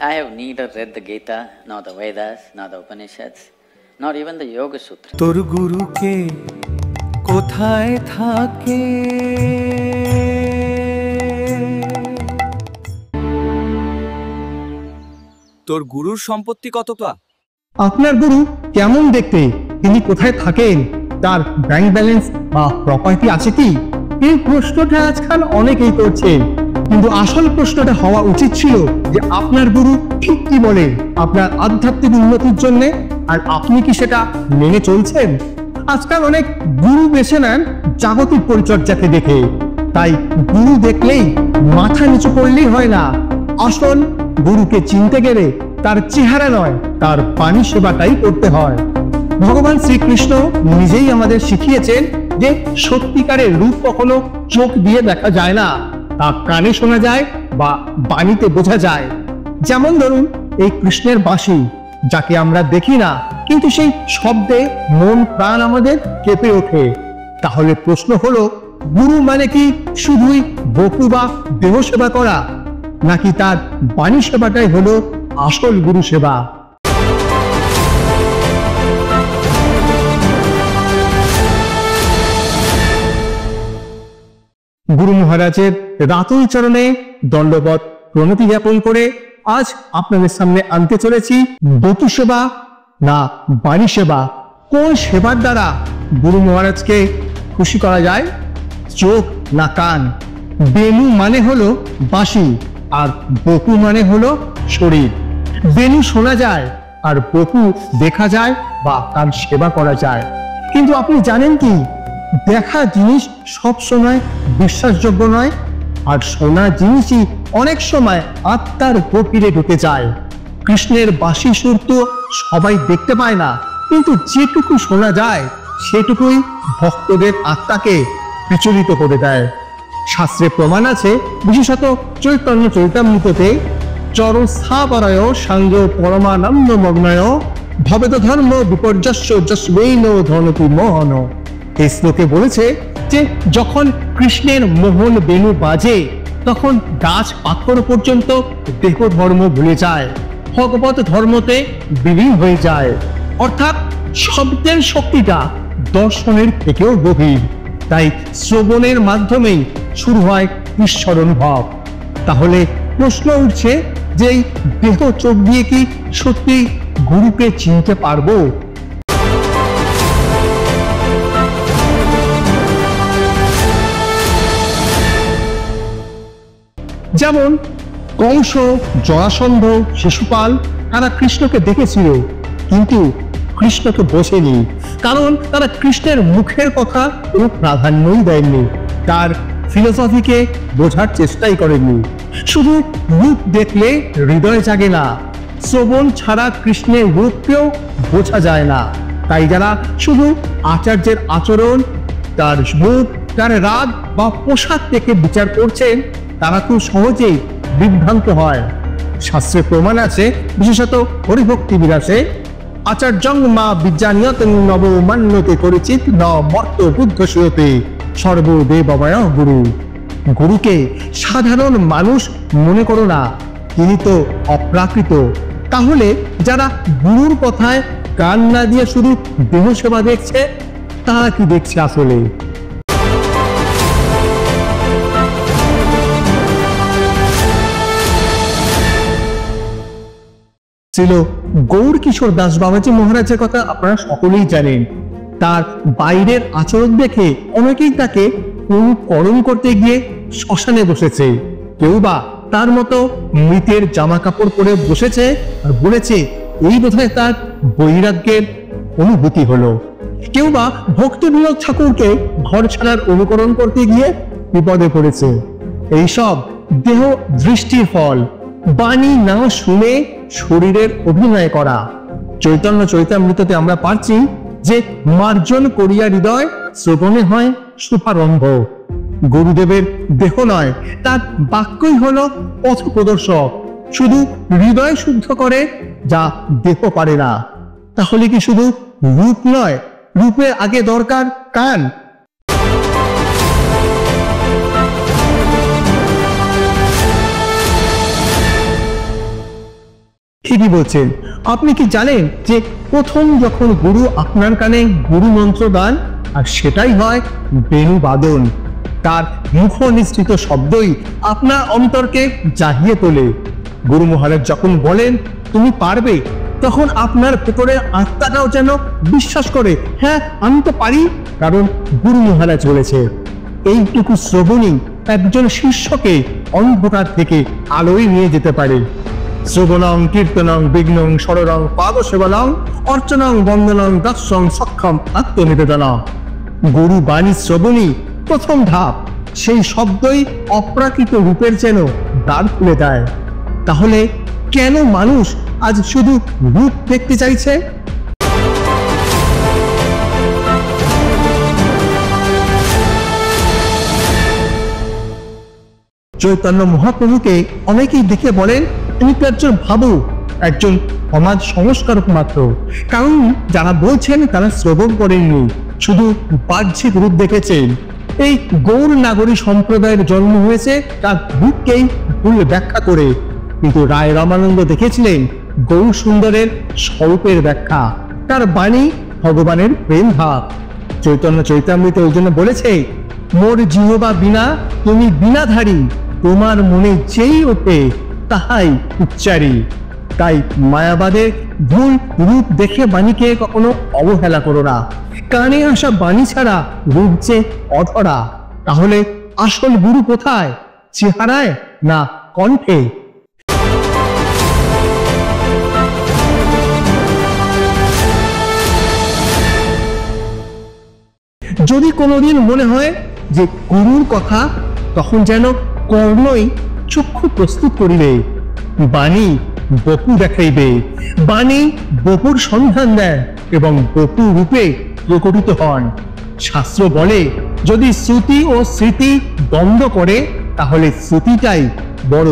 I have neither read the Gita, nor the Vedas, nor the Upanishads, nor even the Yoga Sutra. তোর গুরুকে কোথায় থাকে? তোর গুরুর সম্পত্তি কতটা? আপনার গুরু কেমন দেখতে, তিনি কোথায় থাকেন, তার ব্যাংক ব্যালেন্স বা প্রপার্টি আছে কি? এই প্রশ্নটা আজকাল অনেকেই করছেন, কিন্তু আসল প্রশ্নটা হওয়া উচিত ছিল যে আপনার গুরু ঠিক কি বলেন আপনার আধ্যাত্মিক উন্নতির জন্য, আর আপনি কি সেটা মেনে চলছেন? আজকাল অনেক গুরু বেছে নেন জাগতিক পরিচর্যাকে দেখে, তাই গুরু দেখলেই মাথা নিচু করলেই হয় না। আসল গুরুকে চিনতে গেলে তার চেহারা নয়, তার বাণী সেবাটাই করতে হয়। ভগবান শ্রীকৃষ্ণ নিজেই আমাদের শিখিয়েছেন যে সত্যিকারের রূপ কখনো চোখ দিয়ে দেখা যায় না, তা কানে শোনা যায় বা বাণীতে বোঝা যায়। যেমন ধরুন এই কৃষ্ণের বাঁশি, যাকে আমরা দেখি না, কিন্তু সেই শব্দে মন প্রাণ আমাদের কেঁপে ওঠে। তাহলে প্রশ্ন হলো, গুরু মানে কি শুধুই বকু বা দেহ সেবা করা, নাকি তার বাণী সেবাটাই হলো আসল গুরু সেবা? গুরু মহারাজের রাতুল চরণে দণ্ডবত প্রণতি জ্ঞাপন করে আজ আপনাদের সামনে আনতে চলেছি বকু সেবা না বাণী সেবা। কোন সেবার দ্বারা গুরু মহারাজকে খুশি করা যায়? চোখ না কান? বেনু মানে হলো বাঁশি, আর বকু মানে হলো শরীর। বেনু শোনা যায় আর বকু দেখা যায় বা তার সেবা করা যায়। কিন্তু আপনি জানেন কি, দেখা জিনিস সব সময় বিশ্বাসযোগ্য নয়, আর শোনা জিনিসই অনেক সময় আত্মার গভীরে ঢুকে যায়। কৃষ্ণের বাঁশি সুর তো সবাই দেখতে পায় না, কিন্তু যেটুকু শোনা যায় সেটুকুই ভক্তদের আত্মাকে বিচলিত করে দেয়। শাস্ত্রে প্রমাণ আছে, বিশেষত চৈতন্য চরিতামৃততে, চরস্থাপরায় সাঙ্গ পরমানন্দ মগ্নয় ভবেত ধর্ম বিপর্যস্য যস্মৈন ধনতি মোহন। এই শ্লোকে বলেছে যে যখন কৃষ্ণের মোহন বেণু বাজে, তখন গাছ পাথর পর্যন্ত দেহ ধর্ম ভুলে যায়, ভগবত ধর্মতে বিলীন হয়ে যায়। অর্থাৎ শব্দের শক্তিটা দর্শনের থেকেও গভীর। তাই শ্রবণের মাধ্যমেই শুরু হয় ঈশ্বর অনুভব। তাহলে প্রশ্ন উঠছে যে এই দেহ চোখ দিয়ে কি সত্যি গুরুকে চিনতে পারবো? যেমন কংস, জরাসন্ধ, শিশুপাল, তারা কৃষ্ণকে দেখেছিল, কিন্তু কৃষ্ণকে বোঝেনি, কারণ তারা কৃষ্ণের মুখের কথা কোনো প্রাধান্যই দেয়নি, তার ফিলোসফিকে বোঝার চেষ্টাই করেননি। শুধু রূপ দেখলে হৃদয় জাগে না, শ্রবণ ছাড়া কৃষ্ণের রূপকেও বোঝা যায় না। তাই যারা শুধু আচার্যের আচরণ, তার মুখ, তার রাগ বা পোশাক থেকে বিচার করছেন, তারা খুব সহজেই বিভ্রান্ত হয়। শাস্ত্রে প্রমাণ আছে, বিশেষত হরিভক্তি বিলাসে, আচার্যং মা বিজ্ঞানিয়ত নব মান্যতে করিচিত ন মর্ত বুদ্ধ শিরতে সর্বদেবময় গুরু। গুরুকে সাধারণ মানুষ মনে করো না, তিনি তো অপ্রাকৃত। তাহলে যারা গুরুর কথায় কান না দিয়ে শুধু দেহ সেবা দেখছে, তারা কি দেখছে আসলে? ছিল গৌর কিশোর দাস বাবাজি মহারাজের কথা আপনারা সকলেই জানেন। তার বাইরের আচরণ দেখে অনেকেই তাকে অনুকরণ করতে গিয়ে শ্মশানে বসেছে, কেউ বা তার মতো মৃতের জামা কাপড় পরে বসেছে আর বলেছে এই বোধহয় তার বৈরাগ্যের অনুভূতি হলো। কেউ বা ভক্তি বিনোদ ঠাকুরকে ঘর ছাড়ার অনুকরণ করতে গিয়ে বিপদে পড়েছে। এইসব দেহ দৃষ্টির ফল, বাণী না শুনে শরীরের অভিনয় করা। চৈতন্য চরিতামৃততে আমরা পাচ্ছি যে মার্জন করিয়া হৃদয় শ্রবণে হয় শুভারম্ভ। গুরুদেবের দেহ নয়, তার বাক্যই হলো পথ প্রদর্শক, শুধু হৃদয় শুদ্ধ করে যা দেহ পারে না। তাহলে কি শুধু রূপ নয়, রূপের আগে দরকার কান। ঠিকই বলছেন। আপনি কি জানেন যে প্রথম যখন গুরু আপনার কানে গুরু মন্ত্র দান, আর সেটাই হয় বেণু বাদন। তার মুখ নিঃসৃত শব্দই আপনার অন্তরকে জাগিয়ে তোলে। গুরু মহারাজ যখন বলেন তুমি পারবে, তখন আপনার ভেতরে আত্মাটাও যেন বিশ্বাস করে, হ্যাঁ আমি তো পারি, কারণ গুরু মহারাজ বলেছে। এইটুকু শ্রবণই একজন শিষ্যকে অন্ধকার থেকে আলোয় নিয়ে যেতে পারে। শ্রবণং কীর্তনং বিঘ্নং সররং পাদসেবনং অর্চনং বন্দনং দর্শং সক্ষম আত্মনিবেদনং। গুরু বাণী শ্রবণই প্রথম ধাপ। সেই শব্দই অপ্রাকৃত রূপের যেন দ্বার খুলে দেয়। তাহলে কেন মানুষ আজ শুধু রূপ দেখতে চাইছে? চৈতন্য মহাপ্রভুকে অনেকেই দেখে বলেন তিনি তো একজন ভাবুক, একজন সমাজ সংস্কারক মাত্র। কারণ যারা বলছেন তারা শ্রবণ করেননি, শুধু বাহ্যিক রূপ দেখেছেন। এই গৌর নাগরী সম্প্রদায়ের জন্ম হয়েছে তার রূপকেই ভুল ব্যাখ্যা করে, কিন্তু রায় রামানন্দ দেখেছিলেন গৌর সুন্দরের স্বরূপের ব্যাখ্যা। তার বাণী ভগবানের প্রেম ভাব। চৈতন্য চৈতামৃতে ওই জন্য বলেছে, মোর জিহবা বিনা তুমি বিনাধারী, তোমার মনে যেই ওঠে তাহাই উচ্চারি। তাই মায়াবাদের ভুল রূপ দেখে বাণীকে কখনো অবহেলা করো না। কানে আসা বাণী ছাড়া রূপ যে অধরা। তাহলে আসল গুরু কোথায়? চেহারায় না কণ্ঠে? যদি কোনোদিন মনে হয় যে গুরুর কথা, তখন যেন কর্ণই চক্ষু প্রস্তুত করিবে। বাণী বপু দেখাইবে, বাণী বপুর সন্ধান দেয় এবং বপু রূপে প্রকটিত হন। শাস্ত্র বলে যদি শ্রুতি ও স্মৃতি দ্বন্দ্ব করে তাহলে শ্রুতিটাই বড়।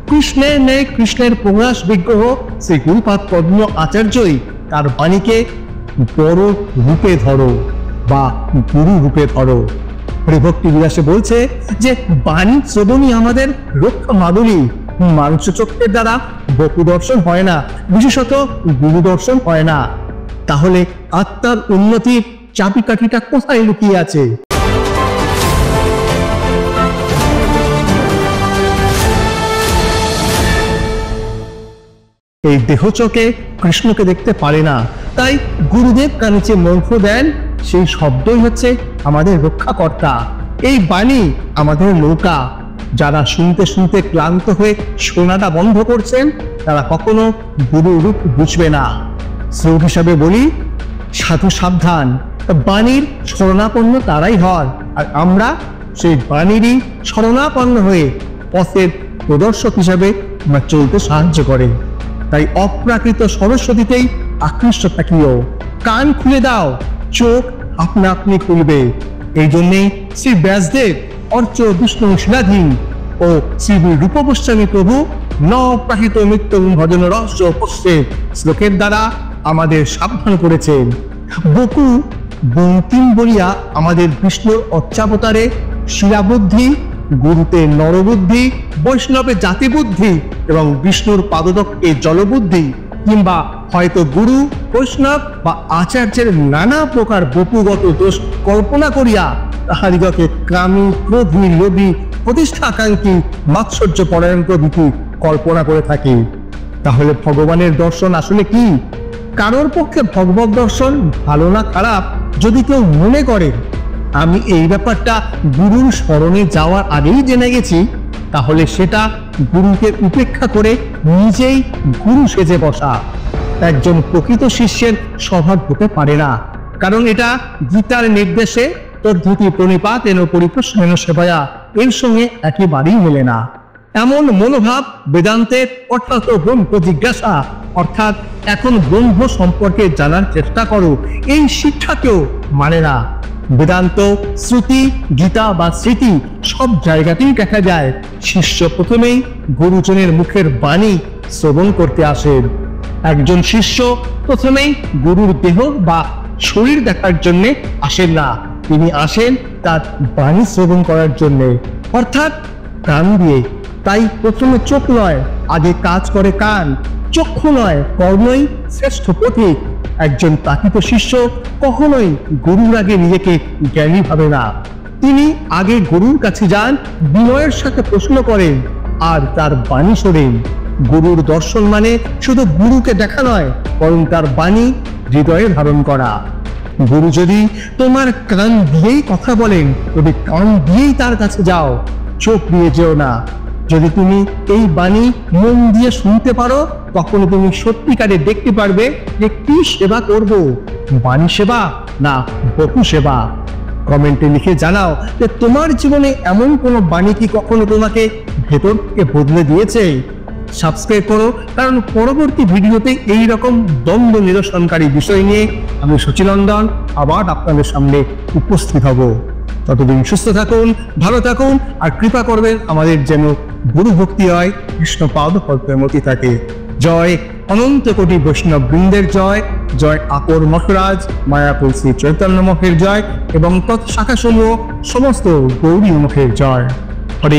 কৃষ্ণের ন্যায় কৃষ্ণের প্রকাশ বিগ্রহ শ্রী গুরুপাদ পদ্ম আচার্যই তার বাণীকে বড় রূপে ধরো বা গুরু রূপে ধরো। হরিভক্তি বিলাসে বলছে যে বাণী শ্রবণই আমাদের রক্ষা মাদুলি। মানুষ চক্ষের দ্বারা বপু দর্শন হয় না, বিশেষত গুরু দর্শন হয় না। তাহলে আত্মার উন্নতির চাবিকাঠিটা কোথায় লুকিয়ে আছে? এই দেহ চোখে কৃষ্ণকে দেখতে পারে না, তাই গুরুদেব কানে যে মন্ত্র দেন সেই শব্দই হচ্ছে আমাদের রক্ষাকর্তা। এই বাণী আমাদের নৌকা। যারা শুনতে শুনতে ক্লান্ত হয়ে শোনাটা বন্ধ করছেন তারা কখনো গুরু রূপ বুঝবে না। শ্লোক হিসাবে বলি, সাধু সাবধান, বাণীর শরণাপন্ন তারাই হয়, আর আমরা সেই বাণীরই শরণাপন্ন হয়ে পথের প্রদর্শক হিসাবে আমরা চলতে সাহায্য করে। তাই অপ্রাকৃত সরস্বতীতেই আকৃষ্ট থাকিও। কান খুলে দাও, চোখ আপনা আপনি খুলবে। এই জন্যেই শ্রী ব্যাসদেব অর্চ বিষ্ণু শিলাধীন ও শ্রী রূপগোস্বামী প্রভু ন প্রাহিত মৃত্যু ভজন রহস্য পশ্চে শ্লোকের দ্বারা আমাদের সাবধান করেছেন। বকু বঙ্কিম বলিয়া আমাদের বিষ্ণুর অর্চাবতারে শিলাবুদ্ধি, গুরুতে নরবুদ্ধি, বৈষ্ণবে জাতিবুদ্ধি এবং বিষ্ণুর পাদদক্ষে জলবুদ্ধি, কিংবা হয়তো গুরু বৈষ্ণব বা আচার্যের নানা প্রকার বপুগত দোষ কল্পনা করিয়া তাহাদিগকে কামী, ক্রোধী, লোভী, প্রতিষ্ঠাকাঙ্ক্ষী, মাৎসর্য পরায়ণ প্রভৃতি কল্পনা করে থাকি। তাহলে ভগবানের দর্শন আসলে কি? কারোর পক্ষে ভগবত দর্শন ভালো না খারাপ যদি কেউ মনে করে আমি এই ব্যাপারটা গুরুর স্মরণে যাওয়ার আগেই জেনে গেছি, তাহলে সেটা গুরুকে উপেক্ষা করে নিজেই গুরু সেজে বসা। একজন প্রকৃত শিষ্যের স্বভাব হতে পারে না, কারণ এটা গীতার নির্দেশে তদ্ধতি প্রণিপাত এন পরিপ্রশ্নেন সেবায়া এর সঙ্গে একেবারেই মেলে না। এমন মনোভাব বেদান্তের অর্থাৎ ব্রহ্ম জিজ্ঞাসা, অর্থাৎ এখন ব্রহ্ম সম্পর্কে জানার চেষ্টা করো, এই শিক্ষাকেও মানে না। বেদান্ত, শ্রুতি, গীতা বা স্মৃতি সব জায়গাতেই দেখা যায় শিষ্য প্রথমেই গুরুজনের মুখের বাণী শ্রবণ করতে আসেন। একজন শিষ্য প্রথমেই গুরুর দেহ বা শরীর দেখার জন্য আসেন না, তিনি আসেন তার বাণী শ্রবণ করার জন্য, অর্থাৎ কান দিয়ে। তাই প্রথমে চোখ নয়, আগে কাজ করে কান, চক্ষু নয় কর্ণই শ্রেষ্ঠ পথিক। একজন প্রাকৃত শিষ্য কখনোই গুরুর আগে নিজেকে জ্ঞানী ভাবে না। তিনি আগে গুরুর কাছে যান, বিনয়ের সাথে প্রশ্ন করেন আর তার বাণী শোনেন। গুরুর দর্শন মানে শুধু গুরুকে দেখা নয়, বরং তার বাণী হৃদয়ে ধারণ করা। গুরু যদি তোমার কান দিয়েই কথা বলেন, তবে কান দিয়েই তার কাছে যাও, চোখ দিয়ে যেও না। যদি তুমি এই বাণী মন দিয়ে শুনতে পারো, তখন তুমি সত্যিকারে দেখতে পারবে যে কি সেবা করব, বাণী সেবা না বপু সেবা। কমেন্টে লিখে জানাও যে তোমার জীবনে এমন কোনো বাণী কি কখনো তোমাকে ভেতর থেকে বদলে দিয়েছে। সাবস্ক্রাইব করো, কারণ পরবর্তী ভিডিওতে এই রকম দ্বন্দ্ব নিরসনকারী বিষয় নিয়ে আমি সচিনন্দন আবার আপনাদের সামনে উপস্থিত হব। ততদিন সুস্থ থাকুন, ভালো থাকুন, আর কৃপা করবেন আমাদের যেন গুরু ভক্তি হয়, কৃষ্ণ পাদ পদ্মের মতি থাকে। জয় অনন্ত কোটি বৈষ্ণব বৃন্দের জয়, জয় আকর মঠরাজ মায়াপুর শ্রী চৈতন্য মঠের জয় এবং তৎ শাখাসমূহ সমস্ত গৌরী মঠের জয়।